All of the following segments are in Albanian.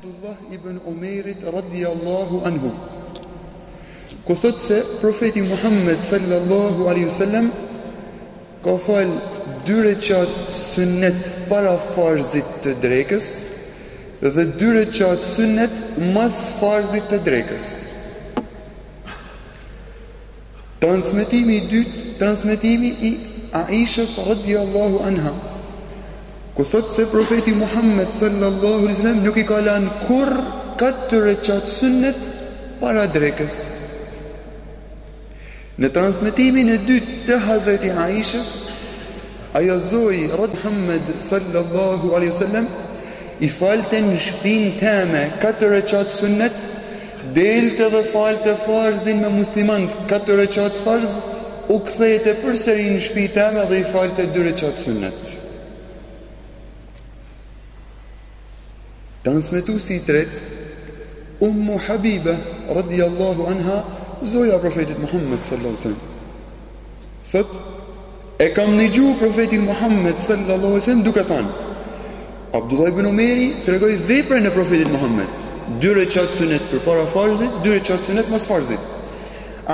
Abdullah ibn Umerit radhiyallahu anhu, ku thot se profeti Muhammed sallallahu alaihi wasallam ka fal 2 rekat sunnet para farzit të drekës dhe 2 rekat sunnet mas farzit të drekës. Transmetimi i dytë, transmetimi i Aishës radhiyallahu anha, ku thot se profeti Muhammed sallallahu alaihi wasallam nuk I ka lanë kur 4 rekat sunnet para drekës. Në transmetimin e dytë të Hazreti Aishës, ajo zoi Muhammed sallallahu alaihi wasallam I falte në shtëpinë time 4 rekat sunnet, delte dhe falte farzin me muslimanët 4 rekat farz, u kthehte përsëri në shtëpinë time dhe I falte 2 rekat sunnet. Transmetuesi I tretë, Ummu Habiba radhiyallahu anha, zoja profetit Muhammed sallallahu alaihi wasallam, thot, e kam dëgjuar profetin Muhammed sallallahu alaihi wasallam duke thënë: Abdullah ibn Umeri tregoi veprën e profetit Muhammed, 2 rekat sunet përpara farzit, 2 rekat sunet mas farzit.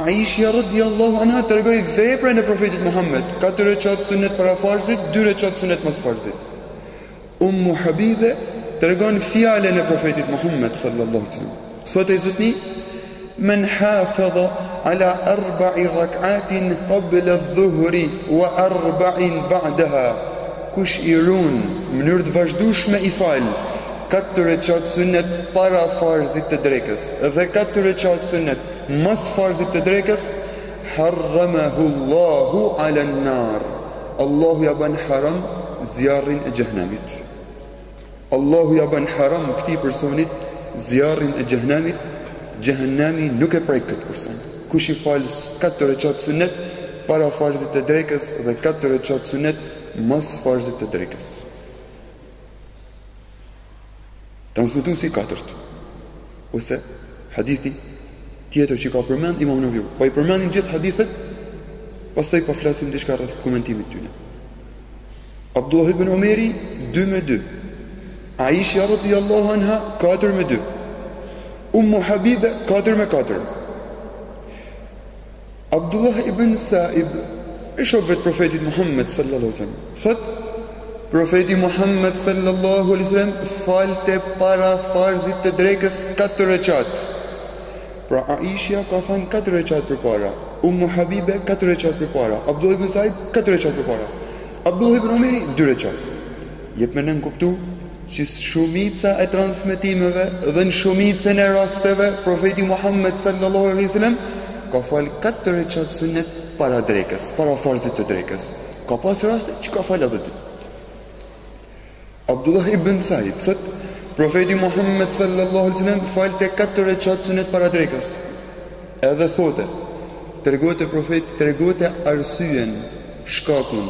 Aisha radhiyallahu anha tregoi veprën e profetit Muhammed, 4 rekat sunet para farzit, 2 rekat sunet mas farzit. Ummu Habiba tregon fjalën e profetit Muhammed sallallahu alaihi wasallam. Thotë I zotni: Men hafadha ala 4 rak'atin qabla adh-dhuhri wa 4 ba'daha. Kush I ruan mënyrë të vazhdueshme I fal 4 rekat sunnet para farzit të drekës dhe 4 rekat sunnet mas farzit të drekës, harramahu Allahu ala an-nar. Allahu ja ban haram zjarrin e xhehenamit. Allahu ja ban haram këtij personit zjarrin e xhehenamit. Xhehenami nuk e prek këtë person. Kush I fal 4 rekat sunnet para farzit të drekës dhe 4 rekat sunnet mas farzit të drekës. Transmetuesi I katërt, ose hadithi tjetër që ka përmend Imam Nawawi. Po I përmendim gjithë hadithet, pastaj po flasim diçka rreth komentimit të tyre. Abdullah ibn Umeri 2-2, Aisha radhiyallahu anha 4-2, Ummu Habiba 4-4. Abdullah ibn Sa'ib, I shokëve të profetit Muhammed sallallahu alaihi wasallam, thot, profeti Muhammed sallallahu alaihi wasallam falte para farzit të drekës 4 rekat. Pra Aisha ka thënë 4 rekat përpara, Ummu Habiba 4 rekat përpara, Abdullah ibn Sa'ib 4 rekat përpara, Abdullah ibn Umeri 2 rekat. Jep me nën kuptu që shumica e transmetimeve dhe në shumicën e rasteve profeti Muhammed sallallahu alaihi wasallam ka fal 4 rekat sunnet para drekës, para farzit të drekës. Ka pas raste që ka fal edhe 2. Abdullah ibn Sa'id thot, profeti Muhammed sallallahu alaihi wasallam falte 4 rekat sunnet para drekës. Edhe thote, tregote arsyen, shkakun,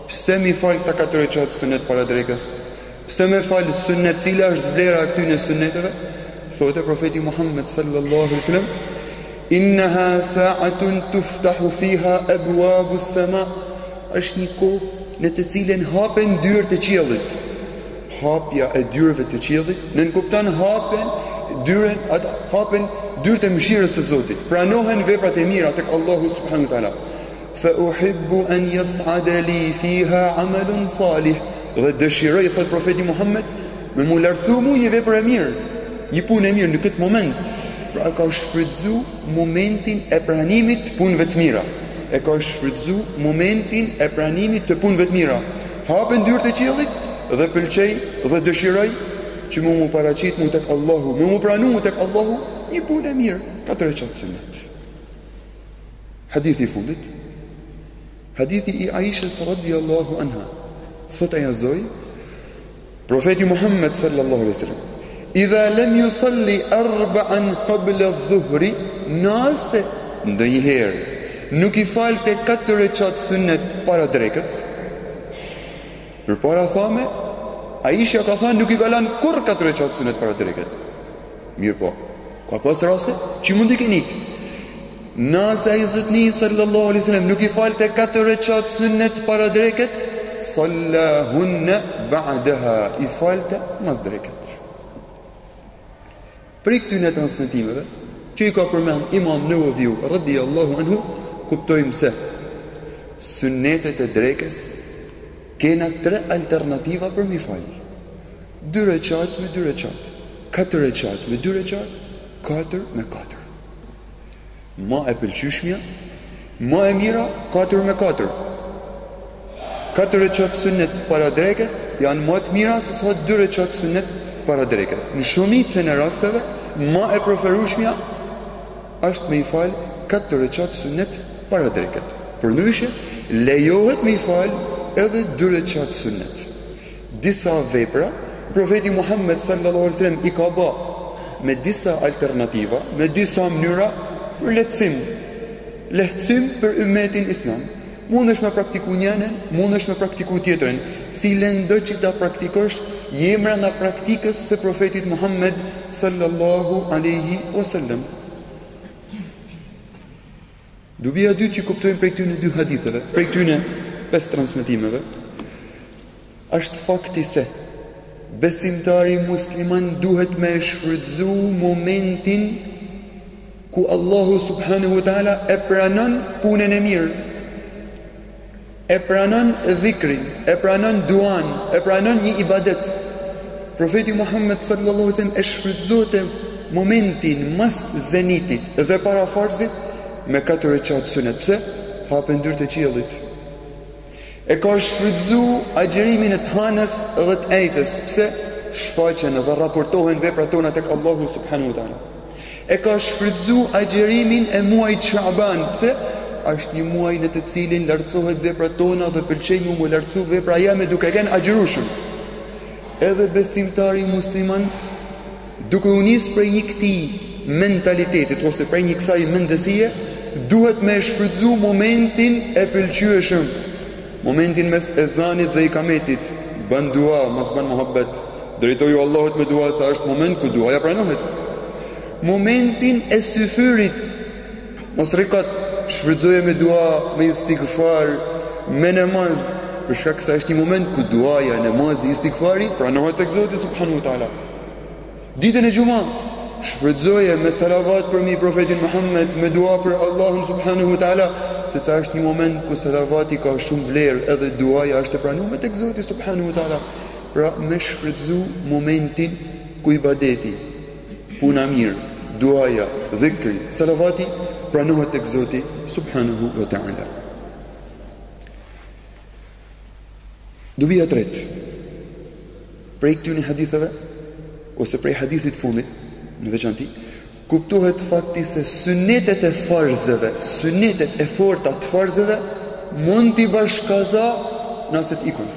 pse mi fal ta 4 rekat sunnet para drekës? Pse me fal sunnet, cila është vlera e këtyre sunneteve? Thote profeti Muhammed sallallahu alaihi wasallam: Innaha sa'atun tuftahu fiha abwabu as-sama. Është një kohë në të cilën hapen dyert e qiellit. Hapja e dyerve të qiellit, nën kupton hapen dyert e mëshirës së Zotit. Pranohen veprat e mira tek Allahu subhanahu wa taala. Fa uhibbu an yas'ada li fiha 'amalun salih. Dhe dëshiroj, thot profeti Muhammed, me mu lartësu mu një vepër e mirë, një punë e mirë në këtë moment. Pra ka shfrytzu momentin e pranimit të punëve të mira. E ka shfrytzu momentin e pranimit të punëve të mira. Hapen dyert e qiellit dhe pëlqej dhe dëshiroj që mu paraqit mu tek Allahu, mu pranu mu tek Allahu një punë e mirë, 4 rekat sunnet. Hadithi I fundit, hadithi I Aishës radhiyallahu anha. Thot ajo zoj, profeti Muhammed sallallahu alaihi wasallam, idha lam yusalli 4 qabla adh-dhuhri, nëse ndonjëherë nuk I falte 4 rekat sunnet para drekët. Përpara thame, Aisha ka thënë nuk I ka lanë kur 4 rekat sunnet para drekët. Mirë po, ka pas raste që mund të keni. Nëse ai zotni sallallahu alaihi wasallam nuk I falte 4 rekat sunnet para drekët, sallahunna ba'daha, I falte mas drekët. Prej këtyre transmetimeve që i ka përmend Imam Nawaviu radhiyallahu anhu, kuptojmë se sunnetet e drekës kena 3 alternativa për mi fal. 2 rekat me 2 rekat, 4 rekat me 2 rekat, 4 me 4. Ma e pëlqyeshmja, ma e mira 4 me 4. 4 rekat sunnet para dreke janë më të mira se sa 2 rekat sunnet para dreke. Në shumicën e rasteve, ma e preferueshmja është me i fal 4 rekat sunnet para dreket. Përndryshe, lejohet me i fal edhe 2 rekat sunnet. Disa vepra profeti Muhammed sallallahu alaihi wasallam i ka bë me disa alternativa, me disa mënyra për lehtësim për ummetin islam. Mundesh me praktiku njënën, mundesh me praktiku tjetrën. Cilën do që ta praktikosh, jemra nga praktikës së profetit Muhammed sallallahu alaihi wasallam. Dobia e dytë që kuptojmë prej këtyre 2 haditheve, prej këtyre 5 transmetimeve, është fakti se besimtari musliman duhet me shfrytzu momentin ku Allahu subhanahu wa taala e pranon punën e mirë, e pranon dhikrin, e pranon duan, e pranon një ibadet. Profeti Muhammed sallallahu alaihi wasallam e shfrytëzote momentin mas zenitit dhe para farzit me 4 rekat sunet. Pse? Hapen dyert e qiellit. E ka shfrytëzu agjerimin e të hanës dhe të ejtës. Pse? Shfaqen dhe raportohen veprat tona tek Allahu subhanahu wa taala. E ka shfrytëzu agjerimin e muajit Shaaban. Pse? Është një muaj në të cilin lartësohet veprat tona dhe pëlqejmë mu lartësu vepra jame duke qenë agjërueshëm. Edhe besimtari musliman duke u nis prej një këtij mentalitetit ose prej një kësaj mendësie, duhet me shfrytëzu momentin e pëlqyeshëm, momentin mes ezanit dhe ikametit. Bën dua, mos bën mohabet. Drejtoju Allahut me dua, sa është moment ku duaja pranohet. Momentin e syfyrit, mos rikat, shfrytëzoje me dua, me istighfar, me namaz, për shkak se është një moment ku duaja, namazi, istighfari pranohet tek Zoti subhanahu wa taala. Ditën e Xumë, shfrytëzoje me salavat për mi profetin Muhammed, me dua për Allahun subhanahu wa taala, sepse është një moment ku salavati ka shumë vlerë, edhe duaja është e pranuar tek Zoti subhanahu wa taala. Pra me shfrytëzu momentin ku ibadeti, puna mirë, duaja, dhikri, salavati pranohet tek Zoti subhanahu wa ta'ala. Dobia e tretë, prej këtyre haditheve ose prej hadithit fundit në veçanti, kuptohet fakti se sunetet e farzeve, sunetet e forta të farzeve mund t'i bashkaza nëse t'ikun.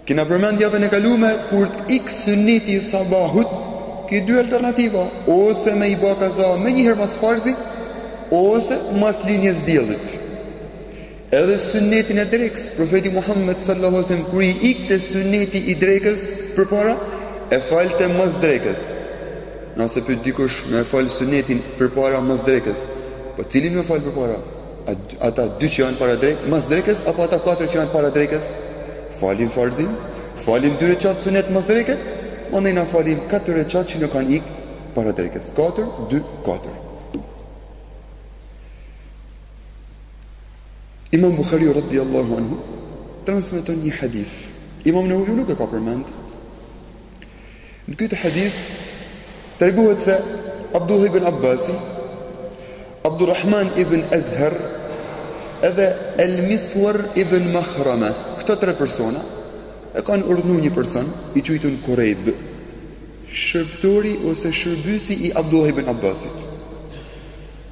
Kena përmend javën e kalume kur t'ik suneti i sabahut, ki 2 alternativa, ose me i bë kaza me një herë mas farzit, ose mas linjës diellit. Edhe sunetin e drekës, profeti Muhammed sallallahu alaihi wasallam kur i ikte suneti i drekës përpara, e falte mas drekët. Nëse pyet dikush me fal sunetin përpara mas drekët, po cilin me fal përpara? Ata 2 që janë para drekës, mas drekës, apo ata 4 që janë para drekës? Falim farzin, falim 2 rekat sunet mas drekët, mandej na falim 4 rekat që në kanë ik para drekës. 4, 2, 4. Imam Bukhari radhiyallahu anhu transmeton një hadith. Imam Nawawi nuk e ka përmend. Në këtë hadith tregohet se Abdullah ibn Abbasi, Abdurrahman ibn Azhar edhe El-Miswar ibn Makhrama, këto 3 persona e kanë urdhëruar një person i quajtur Kurayb, shërbëtori ose shërbyesi i Abdullah ibn Abbasit.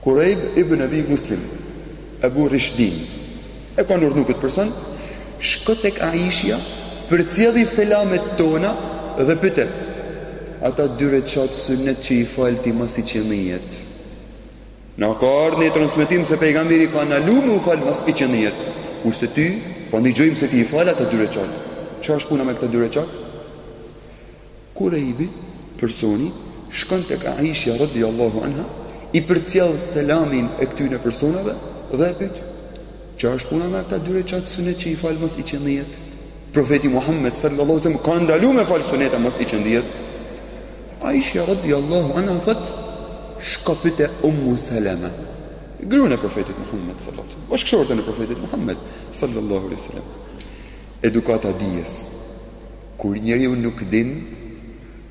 Kurayb ibn Abi Muslim, Abu Rishdin, e kanë urdhëruar këtë person, shko tek Aisha, përcjelli selamet tona dhe pyete, ata 2 rekat sunnet që i falti mas i qenijet. Në ka ardhur një transmetim se pejgamberi ka ndalu me u fal mas i qenijet. Kurse ty, po ndigojmë se ti i fal ata 2 rekat. Çfarë është puna me këta 2 rekat? Kuraybi, personi, shkon tek Aisha radhiyallahu anha, i përcjell selamin e këtyre personave dhe e pyet, çfarë është puna me këta 2 rekat sunet që i fal mas i qenijet? Profeti Muhammed sallallahu alaihi wasallam ka ndalu me fal suneta mas i qenijet. Aisha radiallahu anha thot, shka pyte Ummu Salama, gruan e profetit Muhammed sallallahu alaihi wasallam, bashkëshortën e profetit Muhammed sallallahu alaihi wasallam. Edukata dijes. Kur njeriu nuk din,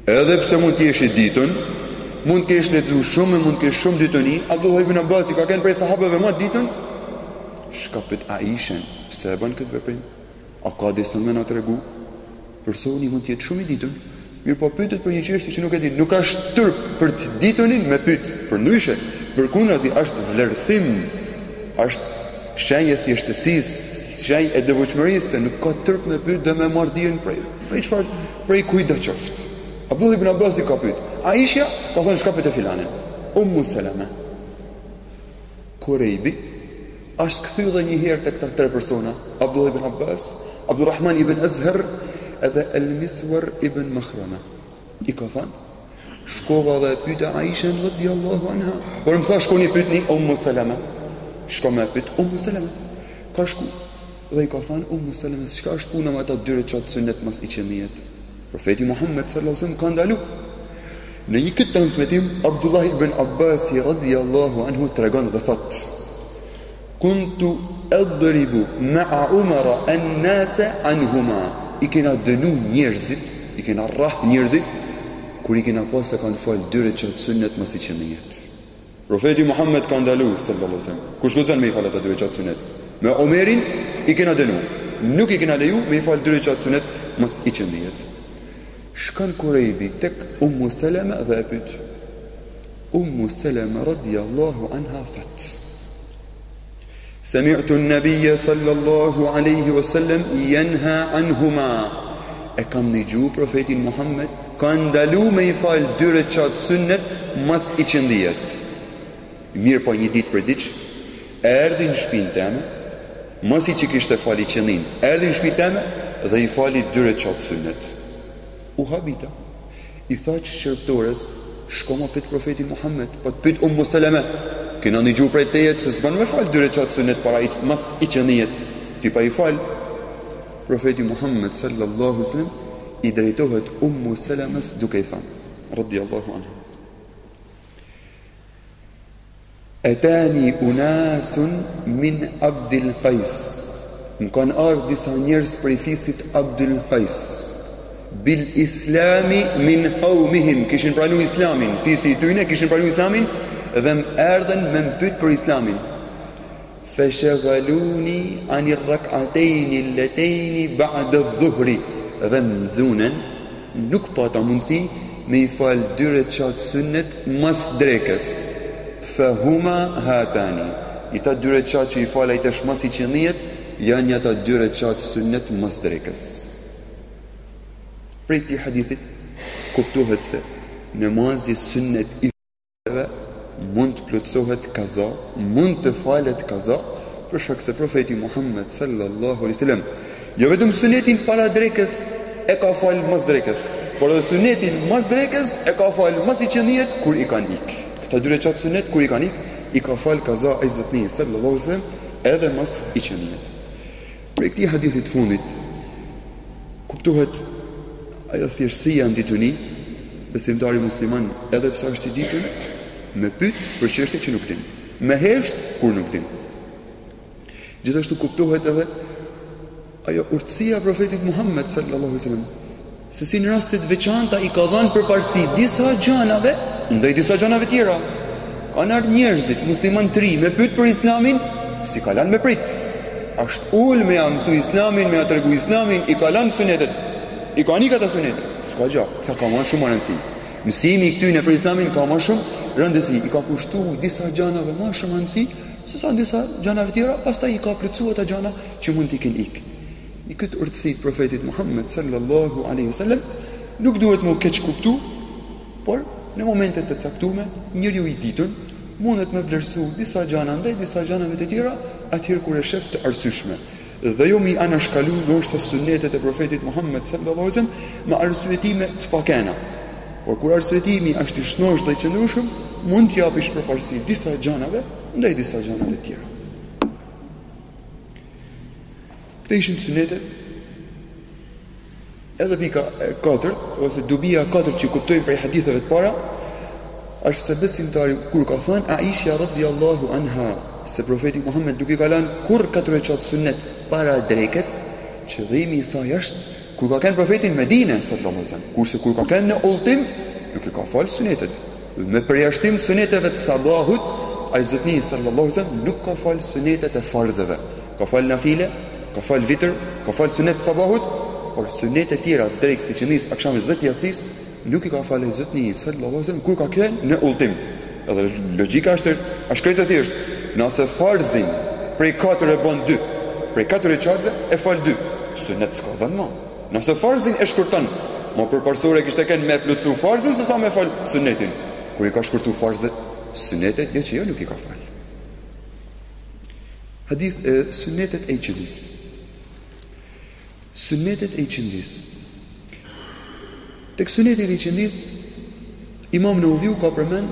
edhe pse mund të jesh i ditën, mund të kesh lexuar shumë, mund të kesh shumë ditoni, Abdullah ibn Abbas ka qenë prej sahabëve më ditën, shka pyet Aishën, pse e bën këtë veprim? A ka disa më na tregu? Personi mund të jetë shumë i ditën, mirë po pyetet për një çështje që nuk e di, nuk ka shtyp për të ditonin me pyet. Përndryshe, përkundrazi është vlerësim, është shenjë e thjeshtësisë, shenjë e devotshmërisë, se nuk ka tërp me pyet dhe me marr dijen prej çfarë, prej kujt do qoftë. Abdullah ibn Abbas i ka pyet. Aisha ka thënë shka pyet e filanin. Ummu Salama. Kurejbi është kthy edhe një herë tek këta tre persona, Abdullah ibn Abbas, Abdurrahman ibn Azhar edhe Al-Miswar ibn Makhrama. I ka thënë, shkova dhe pyeta Aishën radhiyallahu anha. Por më tha shkoni pyetni Ummu Salama. Shko me pyet Ummu Salama. Ka shku dhe i ka thënë Ummu Salama, çka është puna me ata dy recat sunet mas iqemijet? Profeti Muhammed sallallahu alaihi wasallam ka ndalu. Në një këtë transmetim, Abdullah ibn Abbas radhiyallahu anhu tregon dhe thot, kuntu adribu ma'a Umar an-nasa anhuma. I kena dënu njerëzit, i kena rrah njerëzit kur i kena pas se kanë fal dy recat sunet mas iqemijet. Profeti Muhammed ka ndalu sallallahu alaihi wasallam. Kush guxon me i fal ata dy recat sunet? Me Omerin i kena dënu. Nuk i kena leju me i fal dy recat sunet mas iqemijet. Shkan Kurejbi tek Ummu Salama dhe e pyet. Ummu Salama radhiyallahu anha thot, sami'tu an-nabiyya sallallahu alaihi wasallam yanha anhuma. E kam dëgju profetin Muhammed ka ndalu me i fal dy recat sunnet mas iqendijet. Mirë po një ditë për diç, erdhi në shtëpinë time, mos i që kishte fali qendin, erdhi në shtëpinë time dhe i fali dy recat sunnet. U habita. I tha shërptores, shko ma pyet profetin Muhammed, po të pyet Ummu Salama, kena një gjuhë prej tejet se s'ban me fal dy recat sunet para mas i qenijet, ti pa i fal. Profeti Muhammed sallallahu alaihi wasallam i drejtohet Ummu Salamas duke i thënë radhiyallahu anha, etani unasun min Abdul Qais, më kanë ardhur disa njerëz prej fisit Abdul Qais, bil islami min qaumihim, kishin pranuar islamin, fisi i tyre kishin pranuar islamin dhe më erdhen me më pyet për islamin. Fashaghaluni an ar-rak'atayn allatayn ba'da adh-dhuhri, dhe më nxunen, nuk pata mundësi me i fal dy recat sunnet mas drekës. Fahuma hatani, i ta dy recat që i fal ai tash mas i qenijet janë ata dy recat sunnet mas drekës. Prej këtij hadithit kuptohet se namazi sunnet i mund të plotësohet kaza, mund të falet kaza, për shkak se profeti Muhammed sallallahu alaihi wasallam jo vetëm sunetin para drekës e ka fal mas drekës, por edhe sunetin mas drekës e ka fal mas i qenijet kur i kanë ik. Këta dy recat sunet kur i kanë ik, i ka fal kaza ai zotni sallallahu alaihi wasallam edhe mas i qenijet. Prej këtij hadithit fundit kuptohet ajo thjeshtësia në dituni, besimtari musliman edhe pse është i ditën, me pyet për çështje që nuk din, me hesht kur nuk din. Gjithashtu kuptohet edhe ajo urtësia profetit Muhammed sallallahu alaihi wasallam, se si në raste të veçanta i ka dhënë përparësi disa gjanave ndaj disa gjanave tjera. Kanë ardhur njerëzit musliman të ri me pyet për islamin, si ka lanë me prit. Është ul me mësu islamin, me tregu islamin, i ka lanë sunetet. I ka një këta sunetet. S'ka gjë, këta ka më shumë rëndësi. Mësimi i këtyne për islamin ka më shumë rëndësi, i ka kushtu disa gjanave më shumë rëndësi se sa disa gjanave tjera, pastaj i ka plotësuar ata gjana që mund t'i kenë ik. I këtë urtësi profetit Muhammed sallallahu alaihi wasallam nuk duhet më keq kuptu, por në momentet të caktuara njeriu i ditën mundet me vlerësu disa gjana ndaj disa gjanave të tjera atëherë kur e shef të arsyeshme. Dhe jo mi anashkalu ndoshta sunetet e profetit Muhammed sallallahu alaihi wasallam me arsyetime të pakena. Por kur arsyetimi është i shnosh dhe i qëndrueshëm, mund t'i japish përparësi disa gjanave ndaj disa gjanave të tjera. Këto ishin sunetet Edhe pika e katërt, ose dubia e katërt që kuptojmë prej haditheve të para, është se besimtari kur ka thënë Aisha radhiyallahu anha se profeti Muhammed duke ka lënë kur 4 rekat sunnet para dreket, qëllimi i saj është kur ka qenë profetin në Medinë sallallahu alaihi wasallam, kurse kur ka qenë në udhtim nuk e ka fal sunetet. Me përjashtim suneteve të sabahut, ai zotni sallallahu alaihi wasallam nuk ka fal sunetet e farzeve. Ka fal nafile, ka fal vitër, ka fal sunet të sabahut, por sunet e tjera drejt të qendis akşamit dhe të yatsis nuk i ka falë zotni sallallahu alaihi wasallam kur ka qenë në udhtim. Edhe logjika është krejt e thjeshtë. Nëse farzin prej 4 e bën 2, prej 4 recatëve e fal 2, sunet s'ka dhënë më. Nëse farzin e shkurton, më përparsore kishte kënë me plotsu farzin se sa me fal sunetin. Kur i ka shkurtu farzet, sunetet jo nuk i ka fal. Hadith sunetet e qendis. Sunetet e qendis. Tek sunetet e qendis, Imam Nawawi ka përmend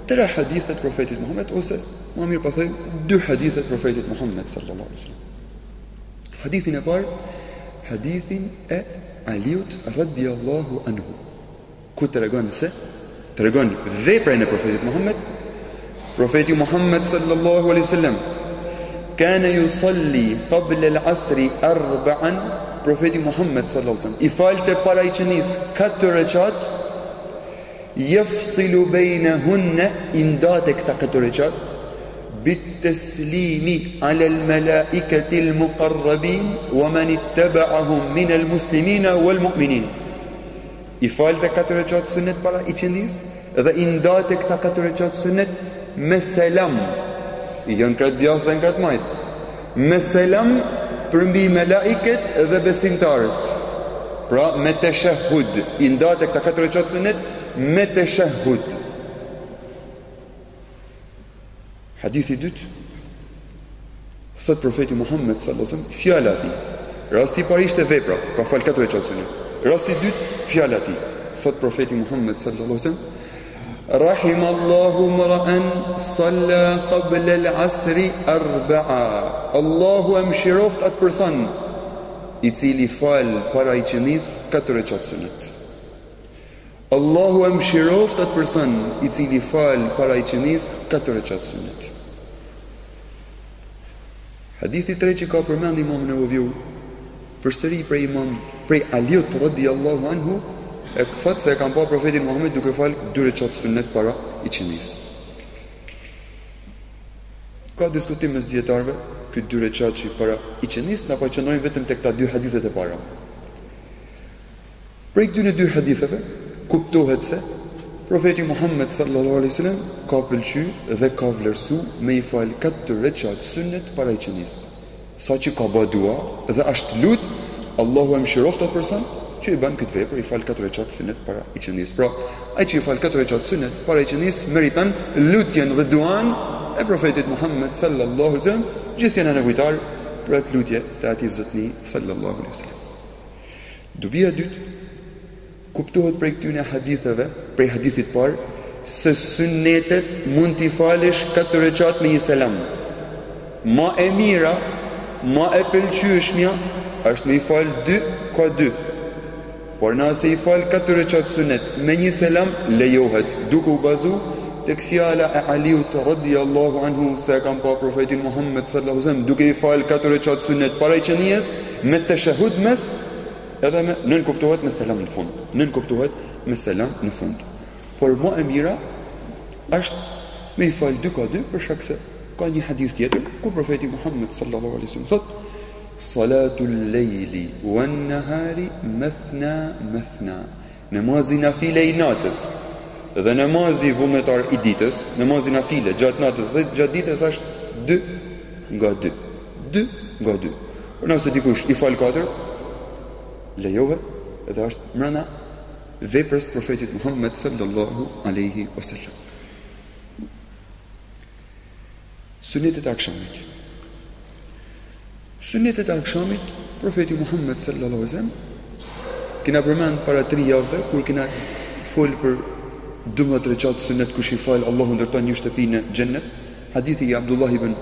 3 hadithe të profetit Muhammed, ose më mirë po thoj 2 hadithe të profetit Muhammed sallallahu alaihi wasallam. Hadithin e parë, hadithin e Aliut radhiyallahu anhu, ku tregon veprën e profetit Muhammed. Profeti Muhammed sallallahu alaihi wasallam kana yusalli qabla al-'asr 4. Profeti Muhammed sallallahu alaihi wasallam i falte para iqenis 4 rekat, yafsilu bainahunna, indate këta 4 rekat bit-taslimi 'ala al-malaikati al-muqarrabin wa man ittaba'ahum min al-muslimina wal-mu'minin. I falte 4 rekat sunet para iqenis dhe indate këta 4 rekat sunet me selam, i janë kratë djathë dhe në kratë majtë, me selam përmbi me laiket dhe besimtarët. Pra me të shahud, i ndate këta 4 rekat sunet me të shahud. Hadithi dytë, thot profeti Muhammed sallallahu alaihi wasallam, fjala ati, rasti parë ishte vepra, ka fal 4 rekat sunet. Rasti dytë, fjala ati, thot profeti Muhammed sallallahu alaihi wasallam, rahimallahu mra'an salla qabla al-'asr 4. Allahu e mëshiroft atë person i cili fal para iqenis 4 rekat sunet. Allahu e mëshiroft atë person i cili fal para iqenis 4 rekat sunet. Hadithi 3 që ka përmend Imam Nawawi, përsëri prej Aliut radhiyallahu anhu, e thot se e kam pa profetin Muhammed duke fal 2 rekat sunet para iqenis. Ka diskutim mes dietarëve këtë 2 rekat që para iqenis, na po qëndrojmë vetëm tek këta 2 hadithet e para. Prej këtyre 2 haditheve kuptohet se profeti Muhammed sallallahu alaihi wasallam ka pëlqyer dhe ka vlerësu me i fal 4 rekat sunet para iqenis. Saqë ka bë dua dhe është lut Allahu e mëshiroft atë person që i bën këtë vepër, i fal 4 rekat sunet para iqenis. Pra, ai që i fal 4 rekat sunet para iqenis meriton lutjen dhe duan e profetit Muhammed sallallahu alaihi wasallam, gjithë janë nevojtar për atë lutje të atij zotni sallallahu alaihi wasallam. Dobia e dytë kuptohet prej këtyre haditheve, prej hadithit parë, se sunetet mund t'i falesh 4 rekat me një selam. Ma e mira, ma e pëlqyeshmja është me i fal 2 ka 2. Por nëse i fal 4 rekat sunet me një selam, lejohet, duke u bazu tek fjala e Aliut radhiyallahu anhu se kam pa profetin Muhammed sallallahu alaihi wasallam duke i fal 4 rekat sunet para iqenies me tashahhud mes, edhe me nën kuptohet me selam në fund. Nën kuptohet me selam në fund. Por më e mira është me i fal 2 ka 2, për shkak se ka një hadith tjetër ku profeti Muhammed sallallahu alaihi wasallam thot: Salatul lejli wan nahari mathna mathna. Namazi nafile i natës dhe namazi vullnetar i ditës, namazi nafile gjatë natës dhe gjatë ditës është 2 nga 2. 2 nga 2. Por nëse dikush i fal 4, lejohet dhe është mbrana veprës profetit Muhammed sallallahu alaihi wasallam. Sunetet e akşamit. Sunetet e akşamit, profeti Muhammed sallallahu alaihi wasallam kena përmend para 3 javëve kur kena fol për 12 rekat sunet kush i fal Allahu ndërton një shtëpi në xhennet. Hadithi i Abdullah ibn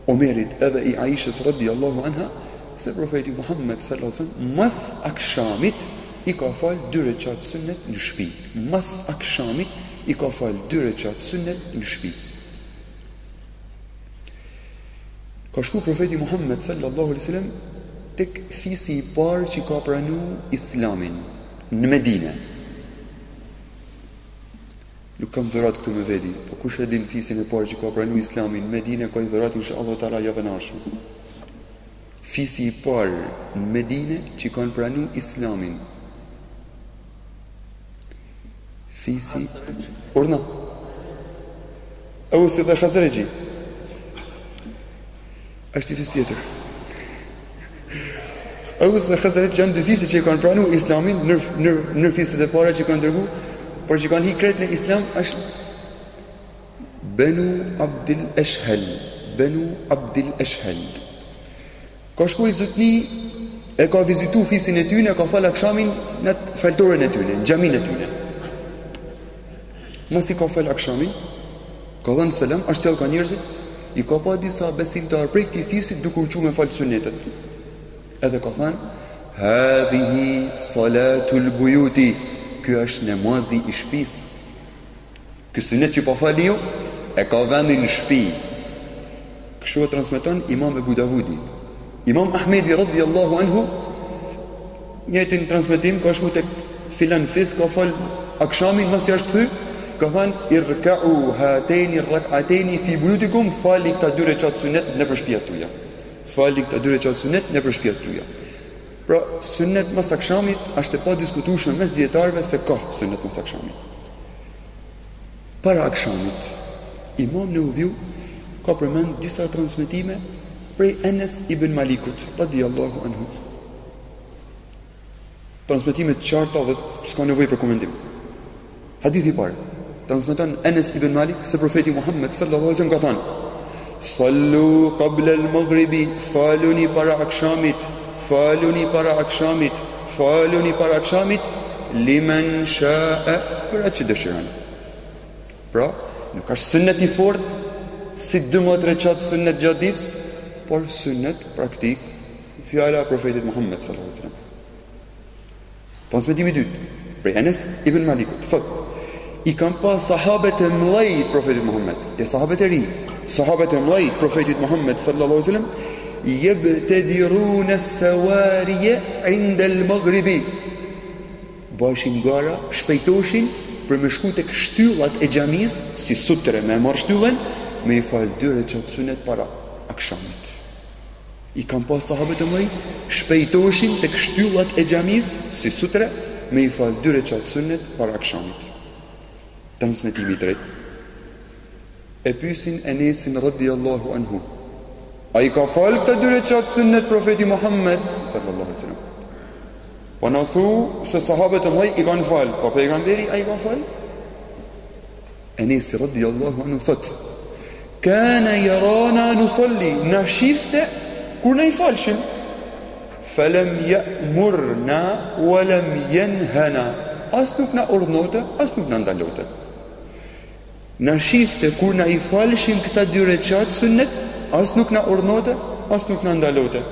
Omerit edhe i Aishës radhiyallahu anha se profeti Muhammed sallallahu alaihi wasallam mas akshamit i ka fal 2 rekat sunnet në shtëpi. Mas akshamit i ka fal 2 rekat sunnet në shtëpi. Ka shku profeti Muhammed sallallahu alaihi wasallam tek fisi i parë që ka pranuar Islamin në Medinë. Nuk kam dhurat këtu me vedi, po kush e din fisin e parë që ka pranuar Islamin në Medinë, ka dhurat inshallah taala javën e ardhshme. Fisi i parë në Medinë që kanë pranuar Islamin. Fisi Urna. Au se da Khazraji. Është fis tjetër. Aus dhe Khazraji janë dy fisi që kanë pranuar Islamin në fiset e para që kanë dërguar, por që kanë hikret në Islam është Banu Abdul Ashhal. Banu Abdul Ashhal. Ka shku i zotni e ka vizitu fisin e tyne, ka fal akshamin në faltoren e tyne, në xhamin e tyne. Mos i ka fal akshamin, ka dhënë selam, është tjallë ka njerëzit, i ka pa disa besimtar prej këtij fisit duke u qu me fal sunetet. Edhe ka thënë, hadhihi salatul buyuti, ky është namazi i shtëpisë. Ky sunet që po fali ju e ka vendin në shtëpi. Kështu e transmeton Imam Ebu Davudi. Imam Ahmedi radhiyallahu anhu njëjtin transmetim ka shku tek filan fis ka fal akshamin mos jashtë thy, ka thënë irka'u hataini rak'ataini fi buyutikum, fali këta 2 rekat sunet në shtëpiat tuaja. Fali këta 2 rekat sunet në shtëpiat tuaja. Pra sunet mas akshamit është e pa diskutueshme mes dietarëve se ka sunet mas akshamit. Para akshamit, Imam Neveviu ka përmend disa transmetime prej Enes ibn Malikut radhiyallahu anhu. Transmetime të qarta dhe s'ka nevojë për komentim. Hadithi i parë, transmeton Enes ibn Malik se profeti Muhammed sallallahu alaihi wasallam ka thënë: "Sallu qabla al-maghribi", faluni para akshamit, faluni para akshamit, faluni para akshamit, liman sha'a, për atë që dëshiron. Pra, nuk është sunnet i fortë si 12 rekat sunnet gjatë ditës, por sunnet praktik, fjala e profetit Muhammed sallallahu alaihi wasallam. Transmetimi i dytë, prej Enes ibn Malikut, thotë: I kanë pas sahabët e mëdhenj profetit Muhammed, sahabët e ri, sahabët e mëdhenj profetit Muhammed sallallahu alaihi wasallam, yabtadiruna as-sawariya 'inda al-maghribi. Bashin gara, shpejtoshin për me shku tek shtyllat e xhamis, si sutre me marr shtyllën, me i fal 2 rekat sunet para akshamit. I kanë pas sahabët e mëdhenj, shpejtoshin tek shtyllat e xhamis, si sutre, me i fal 2 rekat sunet para akshamit. Transmetimi i tretë. E pyesin Enesin radhiyallahu anhu: ai ka fal këta 2 rekat sunnet profeti Muhammed sallallahu alaihi wasallam? Po na thu se sahabët e mëdhenj i kanë fal, po pejgamberi ai ka fal? Enes radhiyallahu anhu thot: kana yarana nusalli, na shifte kur ne i falshim, falam ya'murna wa lam yanhana, as nuk na urdhnote, as nuk na ndalote. Na shifte kur na i falshim këta 2 rekat sunnet, as nuk na urdhnote, as nuk na ndalote.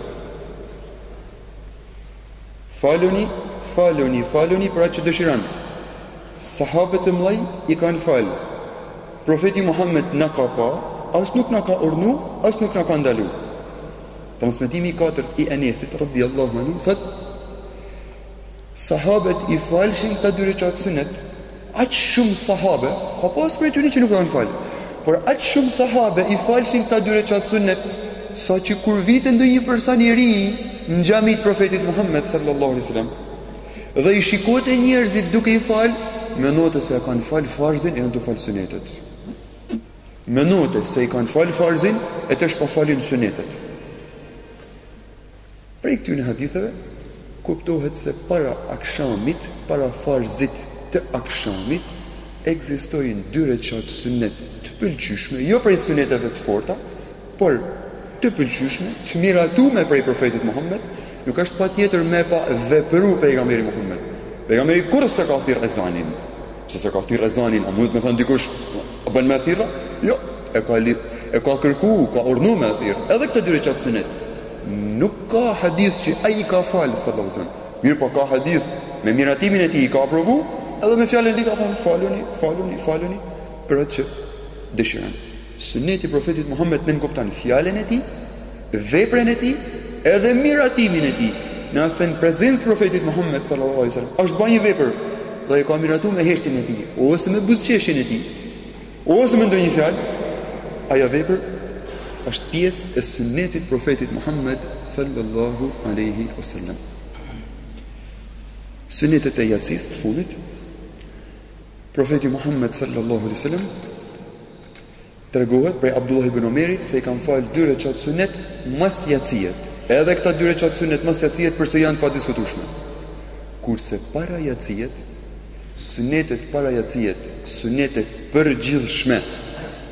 Faluni, faluni, faluni për atë që dëshiron. Sahabët e mëdhenj i kanë fal. Profeti Muhammed na ka pa, as nuk na ka urdhnu, as nuk na ka ndalu. Transmetimi i 4 i Enesit radhiyallahu anhu thot: sahabët i falshin këta 2 rekat sunnet. Aq shumë sahabe, ka pas prej tyre që nuk kanë fal, por aq shumë sahabe i falshin këta 2 rekat sunnet, sa që kur vite ndonjë person i ri në xhamit profetit Muhammed sallallahu alaihi wasallam dhe i shikote njerëzit duke i fal, menote se e kanë fal farzin e janë të fal sunetet. Menote se i kanë fal farzin e të shpa falin sunetet. Prej këtyre haditheve kuptohet se para akshamit, para farzit të akshamit, ekzistojnë 2 rekat sunnet të pëlqyeshme, jo prej suneteve të forta, por të pëlqyeshme, të miratume prej profetit Muhammed. Nuk është patjetër me pa vepru pejgamberi Muhammed. Pejgamberi kur s'e ka thirr ezanin? Se s'e ka thirr ezanin, a mund të më thënë dikush a bën me thirrë? Jo, e ka kërku, ka urdhnu me thirr. Edhe këto 2 rekat sunnet. nuk ka hadith që ai ka falë sallallahu alaihi wasallam. Mirë, po ka hadith me miratimin e tij i ka aprovu, edhe me fjalën e tij ka thënë faluni për atë që dëshiron. Suneti i profetit Muhammed nën kupton fjalën e tij, veprën e tij, edhe miratimin e tij. Nëse në prezencë të profetit Muhammed sallallahu alaihi wasallam është bën një vepër dhe e ka miratuar me heshtjen e tij, ose me buzëqeshjen e tij, ose me ndonjë fjalë, ajo vepër është pjesë e sunetit profetit Muhammed sallallahu alaihi wasallam. Sunetet e yacis të fundit, profeti Muhammed sallallahu alaihi wasallam tregohet prej Abdullah ibn Omerit se i kanë falë 2 rekat sunet mas yaciet. Edhe këta 2 rekat sunet mas yaciet përse janë pa diskutueshme. Kurse para yaciet, sunetet para yaciet, sunetet përgjithshme,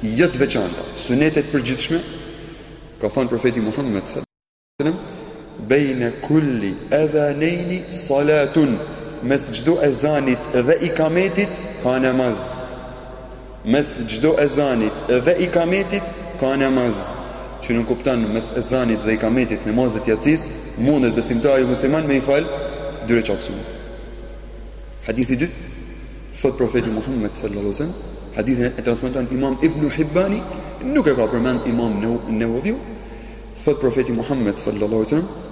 jo të veçanta, sunetet përgjithshme, ka thënë profeti Muhammed sallallahu alaihi wasallam, bejne kulli adhanejni salatun, mes çdo ezanit dhe ikametit ka namaz. Mes çdo ezanit dhe ikametit ka namaz. Që nuk kupton mes ezanit dhe ikametit namazet yacis, mundet besimtari musliman me i fal 2 rekat sunet. Hadithi 2, thot profeti Muhammed sallallahu alaihi wasallam, hadithin e transmeton Imam Ibn Hibbani, nuk e ka përmend Imam Nawawi, thot profeti Muhammed sallallahu alaihi wasallam,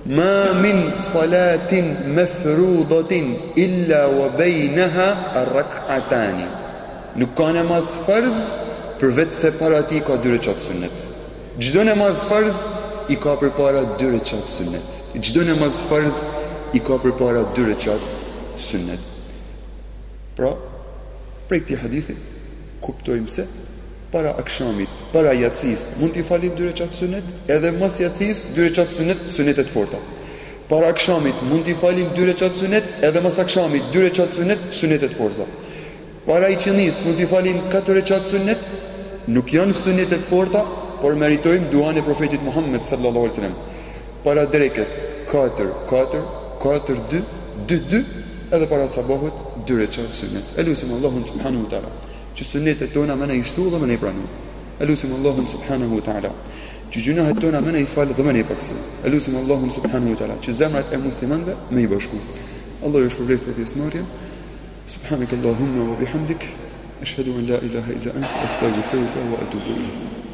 ma min salatin mafrudatin illa wa bainaha rak'atani. Nuk ka namaz farz përveç se para tij ka 2 rekat sunet. Çdo namaz farz i ka përpara 2 rekat sunet. Çdo namaz farz i ka përpara 2 rekat sunet. Pra, prej këtij hadithi kuptojmë se para akshamit, para yacis mund t'i falim 2 rekat sunet, edhe mas yacis 2 rekat sunet, sunetet forta. Para akshamit mund t'i falim 2 rekat sunet, edhe mas akshamit 2 rekat sunet, sunetet forta. Para iqillis mund t'i falim 4 rekat sunet, nuk janë sunetet forta, por meritojmë duan e profetit Muhammed sallallahu alaihi wasallam. Para dreket 4-2, edhe para sabahut 2 rekat sunet. Elusim Allahun subhanahu wa taala që sunetet tona më në i shtu dhe më në i pranu. Elusim Allahun subhanahu wa ta'ala që gjunahet tona më në i falë dhe më në i paksu. Elusim Allahun subhanahu wa ta'ala që zemrat e muslimanve më i bashku. Allah ju shpërblet për pjesëmarrjen. Subhanak Allahumma wa bihamdik ashhadu an la ilaha illa anta astaghfiruka wa atubu ilayk.